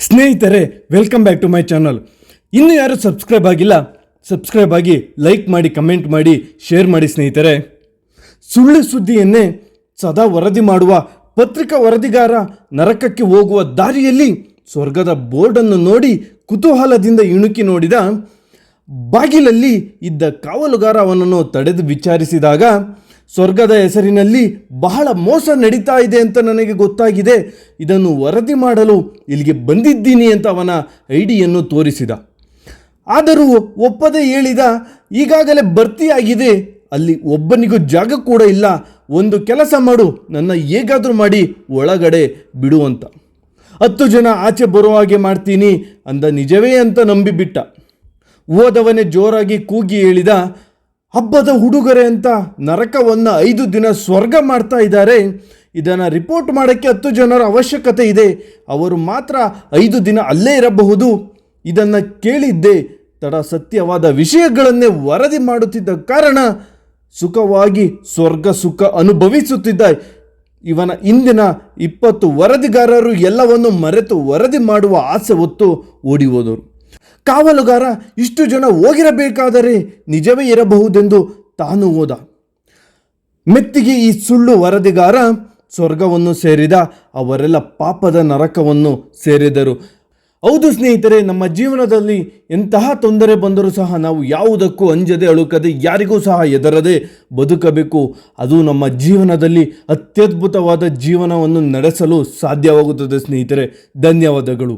ಸ್ನೇಹಿತರೆ, welcome back to my channel. ಇನ್ನು ಯಾರು ಸಬ್ಸ್ಕ್ರೈಬ್ ಆಗಿಲ್ಲ, ಸಬ್ಸ್ಕ್ರೈಬ್ ಆಗಿ ಲೈಕ್ ಮಾಡಿ, ಕಮೆಂಟ್ ಮಾಡಿ, ಶೇರ್ ಮಾಡಿ. ಸ್ನೇಹಿತರೆ, ಸುಳ್ಳು ಸುದ್ದಿಯನ್ನೇ ಸದಾ ವರದಿ ಮಾಡುವ ಪತ್ರಿಕಾ ವರದಿಗಾರ ನರಕಕ್ಕೆ ಹೋಗುವ ದಾರಿಯಲ್ಲಿ ಸ್ವರ್ಗದ ಬೋರ್ಡನ್ನು ನೋಡಿ ಕುತೂಹಲದಿಂದ ಇಣುಕಿ ನೋಡಿದ. ಬಾಗಿಲಲ್ಲಿ ಇದ್ದ ಕಾವಲುಗಾರ ಅವನನ್ನು ತಡೆದು ವಿಚಾರಿಸಿದಾಗ, ಸ್ವರ್ಗದ ಹೆಸರಿನಲ್ಲಿ ಬಹಳ ಮೋಸ ನಡೀತಾ ಇದೆ ಅಂತ ನನಗೆ ಗೊತ್ತಾಗಿದೆ, ಇದನ್ನು ವರದಿ ಮಾಡಲು ಇಲ್ಲಿಗೆ ಬಂದಿದ್ದೀನಿ ಅಂತ ಅವನ ಐಡಿಯನ್ನು ತೋರಿಸಿದ. ಆದರೂ ಒಪ್ಪದೆ ಹೇಳಿದ, ಈಗಾಗಲೇ ಭರ್ತಿಯಾಗಿದೆ, ಅಲ್ಲಿ ಒಬ್ಬನಿಗೂ ಜಾಗ ಕೂಡ ಇಲ್ಲ, ಒಂದು ಕೆಲಸ ಮಾಡು, ನನ್ನ ಹೇಗಾದರೂ ಮಾಡಿ ಒಳಗಡೆ ಬಿಡುವಂತ. 10 ಜನ ಆಚೆ ಬರೋ ಹಾಗೆ ಮಾಡ್ತೀನಿ ಅಂದ. ನಿಜವೇ ಅಂತ ನಂಬಿಬಿಟ್ಟ. ಹೋದವನೇ ಜೋರಾಗಿ ಕೂಗಿ ಹೇಳಿದ, ಹಬ್ಬದ ಹುಡುಗರೆ ಅಂತ ನರಕವನ್ನು 5 ದಿನ ಸ್ವರ್ಗ ಮಾಡ್ತಾ ಇದ್ದಾರೆ, ಇದನ್ನು ರಿಪೋರ್ಟ್ ಮಾಡೋಕ್ಕೆ 10 ಜನರ ಅವಶ್ಯಕತೆ ಇದೆ, ಅವರು ಮಾತ್ರ 5 ದಿನ ಅಲ್ಲೇ ಇರಬಹುದು. ಇದನ್ನು ಕೇಳಿದ್ದೆ ತಡ ಸತ್ಯವಾದ ವಿಷಯಗಳನ್ನೇ ವರದಿ ಮಾಡುತ್ತಿದ್ದ ಕಾರಣ ಸುಖವಾಗಿ ಸ್ವರ್ಗ ಸುಖ ಅನುಭವಿಸುತ್ತಿದ್ದ ಇವನ ಇಂದಿನ 20 ವರದಿಗಾರರು ಎಲ್ಲವನ್ನು ಮರೆತು ವರದಿ ಮಾಡುವ ಆಸೆ ಹೊತ್ತು ಓಡಿ ಹೋದರು. ಕಾವಲುಗಾರ ಇಷ್ಟು ಜನ ಹೋಗಿರಬೇಕಾದರೆ ನಿಜವೇ ಇರಬಹುದೆಂದು ತಾನು ಹೋದ. ಮೆತ್ತಿಗೆ ಈ ಸುಳ್ಳು ವರದಿಗಾರ ಸ್ವರ್ಗವನ್ನು ಸೇರಿದ. ಅವರೆಲ್ಲ ಪಾಪದ ನರಕವನ್ನು ಸೇರಿದರು. ಹೌದು ಸ್ನೇಹಿತರೆ, ನಮ್ಮ ಜೀವನದಲ್ಲಿ ಎಂತಹ ತೊಂದರೆ ಬಂದರೂ ಸಹ ನಾವು ಯಾವುದಕ್ಕೂ ಅಂಜದೆ ಅಳುಕದೆ ಯಾರಿಗೂ ಸಹ ಹೆದರದೆ ಬದುಕಬೇಕು. ಅದು ನಮ್ಮ ಜೀವನದಲ್ಲಿ ಅತ್ಯದ್ಭುತವಾದ ಜೀವನವನ್ನು ನಡೆಸಲು ಸಾಧ್ಯವಾಗುತ್ತದೆ. ಸ್ನೇಹಿತರೆ, ಧನ್ಯವಾದಗಳು.